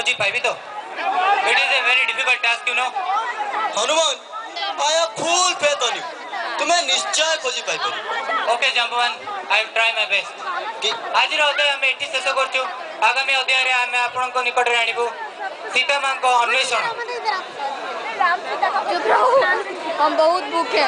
खोजी पाइबी तो? It is a very difficult task, you know. Hanuman, I have full faith on you. तुम्हें निश्चय खोजी पाई पड़ी। Okay, Jambuan, I will try my best. आज अध्याय आम ये शेष करूँ। आगामी अध्याय आम आपण निकट में आणबू सीता माँ को अन्वेषण। हम बहुत भूखे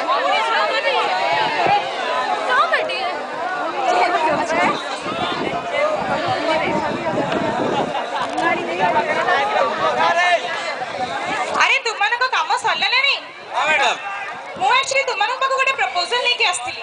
अरे तुम मान काम सरला ना नहीं हाँ मैडम मु एक्चुअली तुम मान गोटे प्रपोजल लेके आसली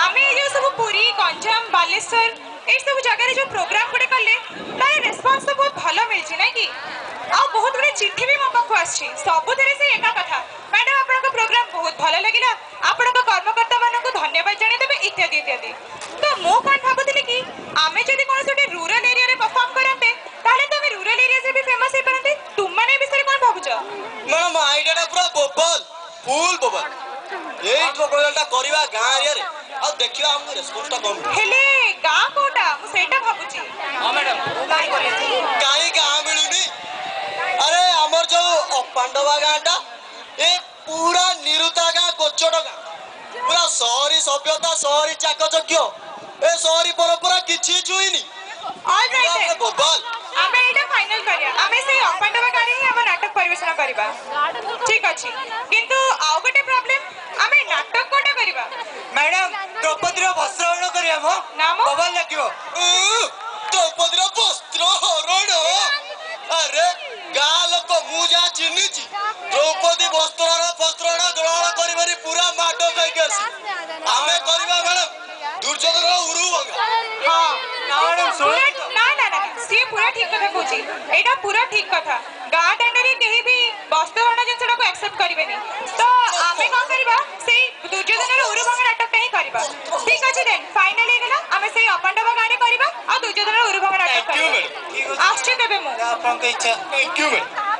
आम ये सब पुरी गंजाम बालेश्वर ये सब जगह जो प्रोग्राम गुटे कले तार रेस्पॉन्स तो बहुत भल मिली ना कि आ बहुत गुटे चिट्ठी भी मो पाखु आसी सबुथिरे से एका कथा मैडम आपन प्रोग्राम बहुत भल लगिला आपन कर्मकर्ता मानक धन्यवाद जणाई देबे इत्यादि इत्यादि तो मो कौन भाबुथिले कि आमे जदि कोन सोटे रूरल एरिया रे परफॉर्म करंते ताले तो आमे रूरल एरिया से भी फेमस हे परंते तुम माने विषय कोन भाबुछ मैडम आइडिया पूरा बोबल फुल बोबल यही प्रपोजल टा करवा गाँ एरिया रे आ देखियो हमको रेस्पॉन्स टा कम हेले गाँ कोटा मु सेटा भाबुची हाँ मैडम काई करिए काई गाँ मिलुनी अरे हमर जो पांडवा गाँ टा ए पूरा निरुता गाँ कोचोड़ गाँ पूरा शहरी सभ्यता शहरी चाकचक्य ए शहरी परंपरा किछि छुईनी ऑल राइट बोबल आमे एटा फाइनल करिया आमे से अपांडवा गाड़ी ही हम नाटक परिवेषण करिबा ठीक अछि किंतु आउ गोटे प्रॉब्लम आमे नाटक कोटा करिबा मैडम द्रौपदी वस्त्रहरण करिया मो नाम बबल लगियो द्रौपदी वस्त्र हरण अरे गाँ लोक मु जा चिन्हिची द्रौपदी वस्त्रहरण ग्रहण करिबारी पूरा माटो खाइके आसी आमे करिबा मैडम दुर्योधन उरु होगा हां मैडम पूरा ना ना ना सी पूरा ठीक कथा कहूची एटा पूरा ठीक कथा गाँ दांडरे केही भी वस्त्रहरण जिनसटा को एक्सेप्ट करिवेनी तो आमे कोन करिबा सेई दुर्योधन रो उरुभंग नाटक ही करिबा ठीक अछि देन फाइनल हे गेला आमे सेई अपांडवा गाड़ी करिबा आ दुर्योधन रो उरुभंग नाटक थैंक यू करिबा मैडम आश्चर्य देबे मु आपन के इच्छा थैंक यू मैडम